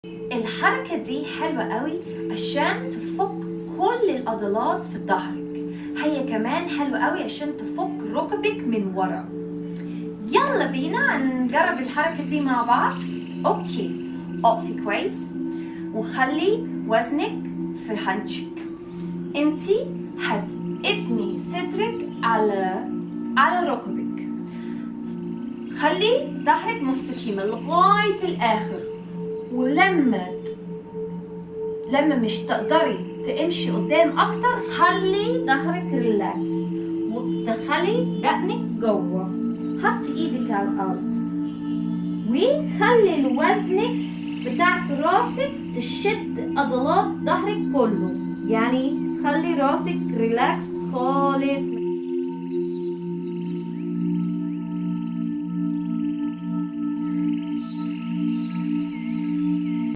الحركة دي حلوة قوي عشان تفك كل العضلات في ظهرك. هي كمان حلوة قوي عشان تفك ركبك من ورا. يلا بينا نجرب الحركة دي مع بعض. اوكي، اقفي كويس وخلي وزنك في حنشك. انتي هتتني صدرك على ركبك. خلي ظهرك مستقيم لغاية الآخر. ولما مش تقدري تمشي قدام اكتر، خلي ظهرك ريلاكس ودخلي دقنك جوه. حطي ايدك على الارض وخلي وزنك بتاعت راسك تشد عضلات ظهرك كله. يعني خلي راسك ريلاكس خالص.